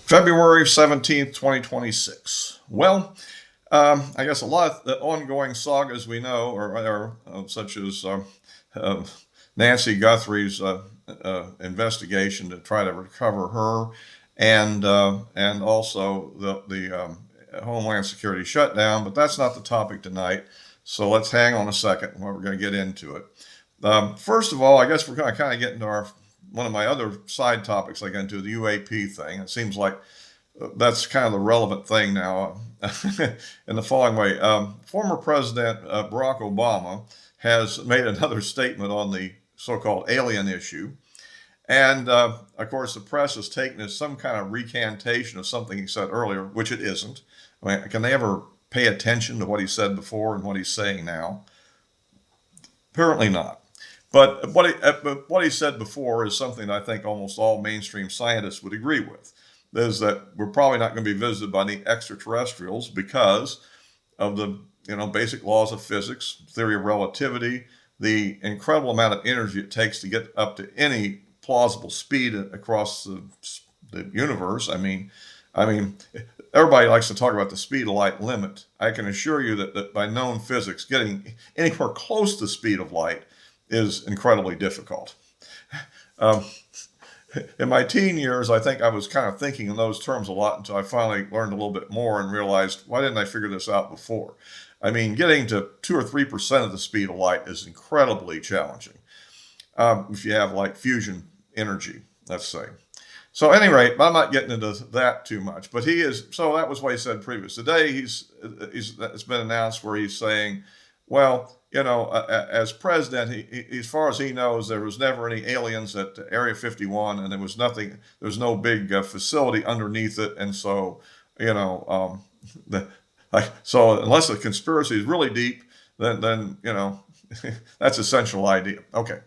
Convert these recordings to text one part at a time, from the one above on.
February 17th, 2026. Well, I guess a lot of the ongoing sagas we know are such as uh, Nancy Guthrie's investigation to try to recover her, and also the Homeland Security shutdown. But that's not the topic tonight. So let's hang on a second. We're going to get into it. First of all, I guess we're going to kind of get into one of my other side topics I get into, the UAP thing. It seems like that's kind of the relevant thing now in the following way. Former President Barack Obama has made another statement on the so-called alien issue. And of course, the press has taken it as some kind of recantation of something he said earlier, which it isn't. I mean, can they ever pay attention to what he said before and what he's saying now? Apparently not. But what he said before is something I think almost all mainstream scientists would agree with. Is that we're probably not going to be visited by any extraterrestrials because of the basic laws of physics, theory of relativity, the incredible amount of energy it takes to get up to any plausible speed across the universe. I mean, everybody likes to talk about the speed of light limit. I can assure you that by known physics, getting anywhere close to the speed of light is incredibly difficult. In my teen years, I think I was kind of thinking in those terms a lot until I finally learned a little bit more and realized, why didn't I figure this out before? I mean, getting to 2 or 3% of the speed of light is incredibly challenging if you have like fusion energy, let's say. So at any rate, I'm not getting into that too much, but so that was what he said previous. Today, it's been announced where he's saying, well, as president, as far as he knows, there was never any aliens at Area 51, and there was no big facility underneath it, and so, so unless the conspiracy is really deep, then that's a central idea. Okay,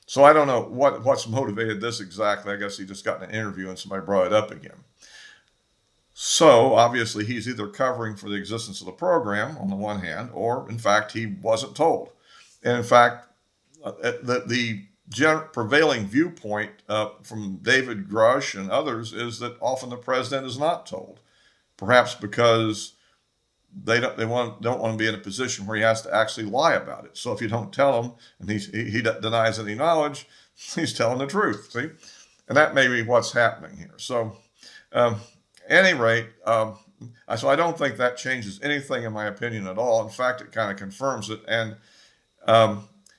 so I don't know what's motivated this exactly. I guess he just got in an interview and somebody brought it up again. So obviously he's either covering for the existence of the program on the one hand, or in fact he wasn't told. And in fact, the prevailing viewpoint from David Grush and others is that often the president is not told, perhaps because they don't want to be in a position where he has to actually lie about it. So if you don't tell him and he denies any knowledge, he's telling the truth. See, and that may be what's happening here. So. Any rate, so I don't think that changes anything in my opinion at all. In fact, it kind of confirms it. And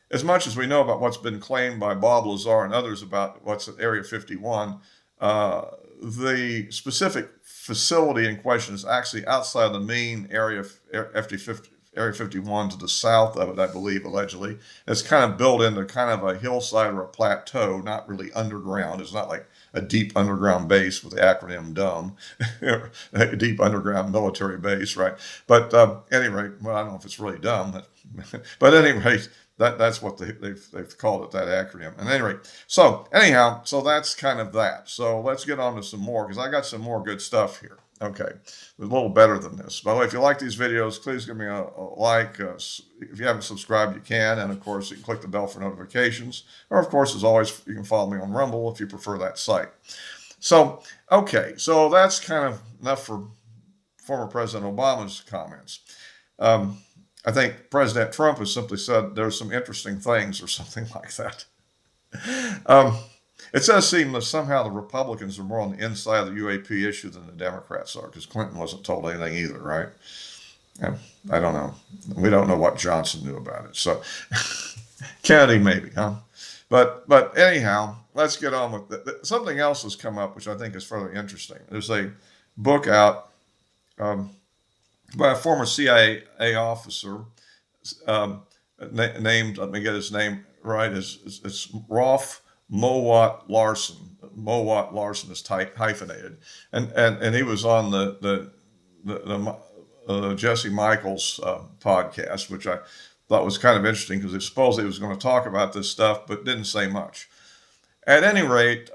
as much as we know about what's been claimed by Bob Lazar and others about what's at Area 51, the specific facility in question is actually outside the main area of Area 51 to the south of it, I believe, allegedly. It's kind of built into kind of a hillside or a plateau, not really underground. It's not like a deep underground base with the acronym DUMB, a deep underground military base, right? But at any rate, well, I don't know if it's really dumb, but at any rate, that's what they've called it, that acronym. At any rate, so anyhow, so that's kind of that. So let's get on to some more, because I got some more good stuff here. Okay, a little better than this. By the way, if you like these videos, please give me a like. If you haven't subscribed, you can. And of course, you can click the bell for notifications. Or of course, as always, you can follow me on Rumble if you prefer that site. So, okay, so that's kind of enough for former President Obama's comments. I think President Trump has simply said there's some interesting things or something like that. It does seem that somehow the Republicans are more on the inside of the UAP issue than the Democrats are, because Clinton wasn't told anything either, right? Yeah, I don't know. We don't know what Johnson knew about it. So Kennedy maybe, huh? But anyhow, let's get on with it. Something else has come up, which I think is fairly interesting. There's a book out by a former CIA officer named, let me get his name right, it's Rolf Mowat Larson. Mowat Larson is hyphenated, and he was on the Jesse Michaels podcast, which I thought was kind of interesting because supposedly he was going to talk about this stuff, but didn't say much. At any rate,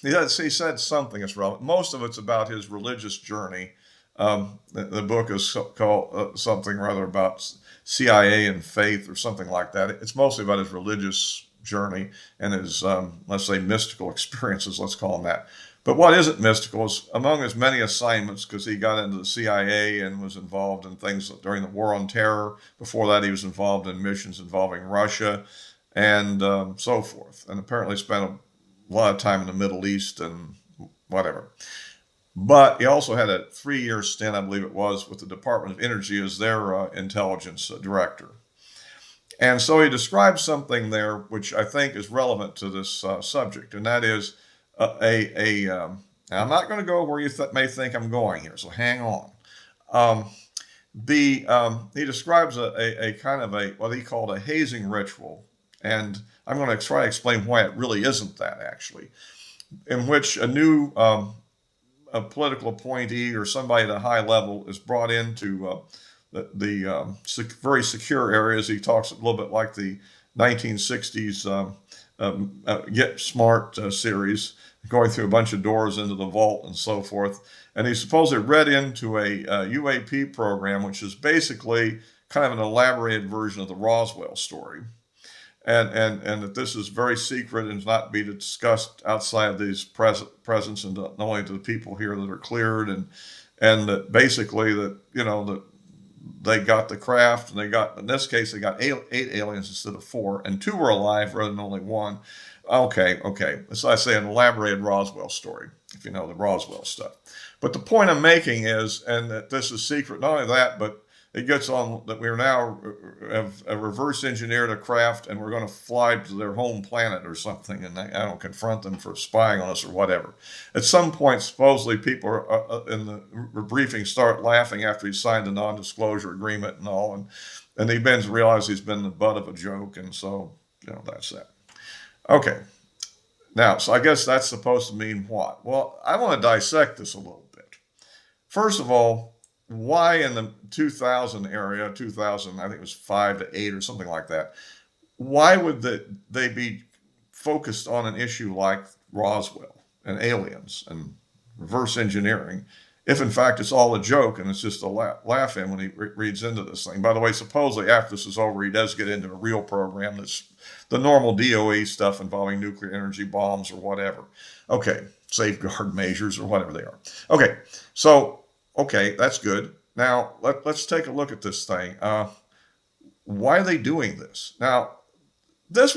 he said something that's relevant. Most of it's about his religious journey. The book is called something rather about CIA and faith or something like that. It's mostly about his religious journey and his, let's say, mystical experiences, let's call them that. But what isn't mystical is among his many assignments, because he got into the CIA and was involved in things during the War on Terror. Before that, he was involved in missions involving Russia and so forth. And apparently spent a lot of time in the Middle East and whatever. But he also had a 3-year stint, I believe it was, with the Department of Energy as their intelligence director. And so he describes something there which I think is relevant to this subject, and that is now I'm not going to go where you may think I'm going here, so hang on. He describes a kind of what he called a hazing ritual, and I'm going to try to explain why it really isn't that, actually, in which a new a political appointee or somebody at a high level is brought into the very secure areas. He talks a little bit like the 1960s Get Smart series, going through a bunch of doors into the vault and so forth. And he's supposedly read into a UAP program, which is basically kind of an elaborated version of the Roswell story. And that this is very secret and is not to be discussed outside of these presence, and not only to the people here that are cleared, and that basically that, that they got the craft, and in this case they got 8 aliens instead of 4, and 2 were alive rather than only 1. Okay. So I say an elaborated Roswell story, if you know the Roswell stuff. But the point I'm making is, and that this is secret, not only that, but it gets on that we're now have reverse engineered a craft, and we're going to fly to their home planet or something, and I don't confront them for spying on us or whatever. At some point, supposedly people are, in the briefing start laughing after he signed the non-disclosure agreement and all, and he begins to realize he's been the butt of a joke, and so that's that. Okay, now so I guess that's supposed to mean what? Well, I want to dissect this a little bit. First of all, why in the 2000 area, 2000, I think it was 5 to 8 or something like that, why would they be focused on an issue like Roswell and aliens and reverse engineering, if in fact it's all a joke and it's just a laugh in when he reads into this thing? By the way, supposedly after this is over, he does get into a real program that's the normal DOE stuff involving nuclear energy bombs or whatever. Okay, safeguard measures or whatever they are. Okay, that's good. Now, let's take a look at this thing. Why are they doing this? Now, this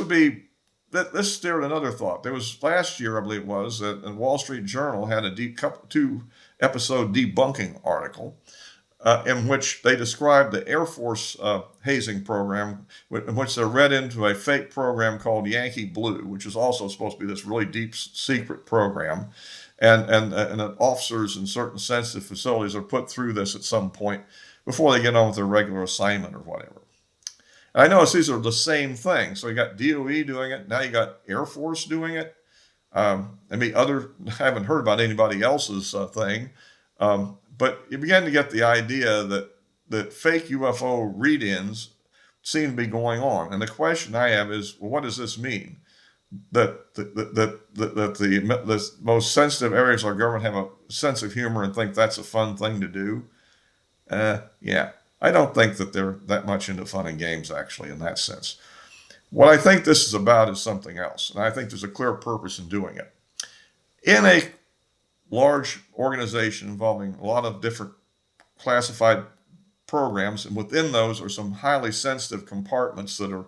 stirred another thought. There was last year, I believe it was, that the Wall Street Journal had a 2-episode debunking article in which they described the Air Force hazing program, in which they're read into a fake program called Yankee Blue, which is also supposed to be this really deep secret program. And that officers in certain sensitive facilities are put through this at some point before they get on with their regular assignment or whatever. And I notice these are the same thing. So you got DOE doing it. Now you got Air Force doing it. I haven't heard about anybody else's thing. But you begin to get the idea that fake UFO read-ins seem to be going on. And the question I have is, well, what does this mean? That the most sensitive areas of our government have a sense of humor and think that's a fun thing to do? Yeah, I don't think that they're that much into fun and games, actually, in that sense. What I think this is about is something else, and I think there's a clear purpose in doing it. In a large organization involving a lot of different classified programs, and within those are some highly sensitive compartments that are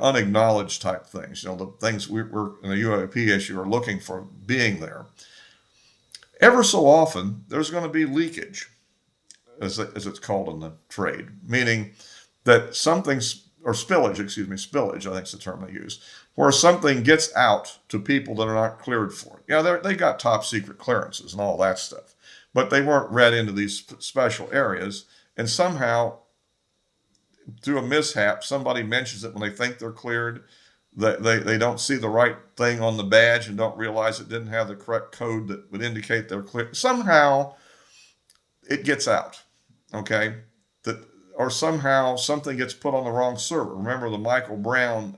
unacknowledged type things, the things we're in the UAP issue are looking for being there. Ever so often, there's going to be leakage, as it's called in the trade, meaning that spillage, I think is the term they use, where something gets out to people that are not cleared for it. Yeah, they got top secret clearances and all that stuff, but they weren't read into these special areas, and somehow through a mishap, somebody mentions it when they think they're cleared. They don't see the right thing on the badge and don't realize it didn't have the correct code that would indicate they're cleared. Somehow it gets out, okay? Or somehow something gets put on the wrong server. Remember the Michael Brown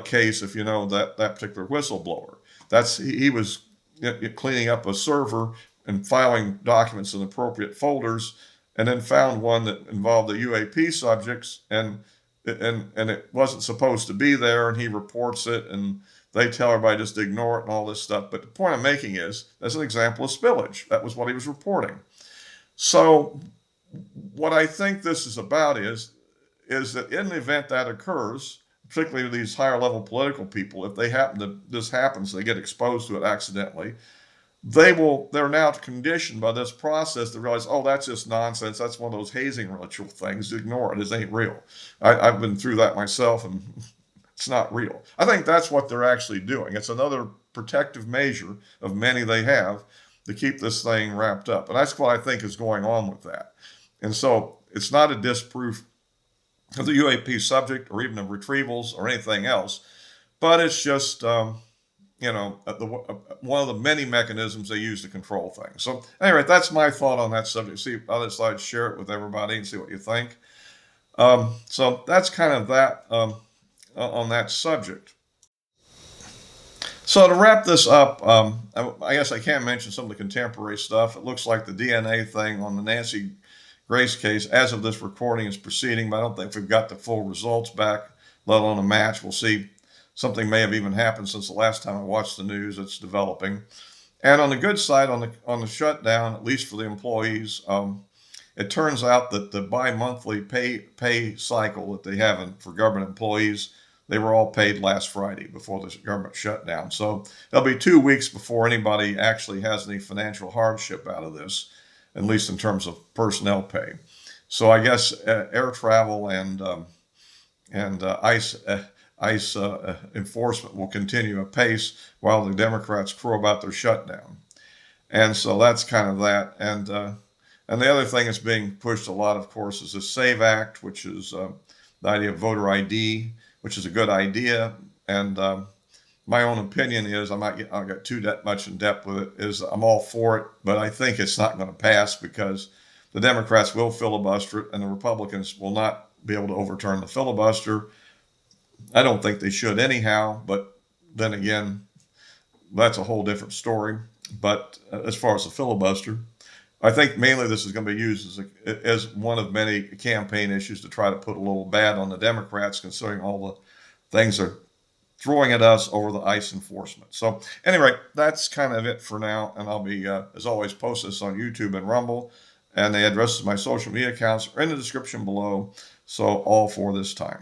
case, if you know that particular whistleblower. He was cleaning up a server and filing documents in appropriate folders, and then found one that involved the UAP subjects, and and it wasn't supposed to be there, and he reports it, and they tell everybody just to ignore it and all this stuff. But the point I'm making is, as an example of spillage, that was what he was reporting. So what I think this is about is that in the event that occurs, particularly with these higher level political people, if they happen to this happens, they get exposed to it accidentally, they're now conditioned by this process to realize, oh, that's just nonsense. That's one of those hazing ritual things. Ignore it. It ain't real. I've been through that myself, and it's not real. I think that's what they're actually doing. It's another protective measure of many they have to keep this thing wrapped up. And that's what I think is going on with that. And so it's not a disproof of the UAP subject or even of retrievals or anything else, but it's just one of the many mechanisms they use to control things. So anyway, that's my thought on that subject. See, other side, share it with everybody and see what you think. So that's kind of that on that subject. So to wrap this up, I guess I can mention some of the contemporary stuff. It looks like the DNA thing on the Nancy Grace case, as of this recording, is proceeding, but I don't think we've got the full results back, let alone a match. We'll see. Something may have even happened since the last time I watched the news. It's developing. And on the good side, on the shutdown, at least for the employees, it turns out that the bi-monthly pay cycle that they have for government employees, they were all paid last Friday before the government shutdown. So it'll be 2 weeks before anybody actually has any financial hardship out of this, at least in terms of personnel pay. So I guess air travel and ICE enforcement will continue apace while the Democrats crow about their shutdown. And so that's kind of that. And the other thing that's being pushed a lot, of course, is the SAVE Act, which is the idea of voter ID, which is a good idea. And my own opinion is, I'll get too much in depth with it, is I'm all for it, but I think it's not going to pass because the Democrats will filibuster it and the Republicans will not be able to overturn the filibuster. I don't think they should anyhow, but then again, that's a whole different story. But as far as the filibuster, I think mainly this is going to be used as one of many campaign issues to try to put a little bad on the Democrats, considering all the things they're throwing at us over the ICE enforcement. So anyway, that's kind of it for now. And I'll be, as always, post this on YouTube and Rumble. And the addresses of my social media accounts are in the description below. So all for this time.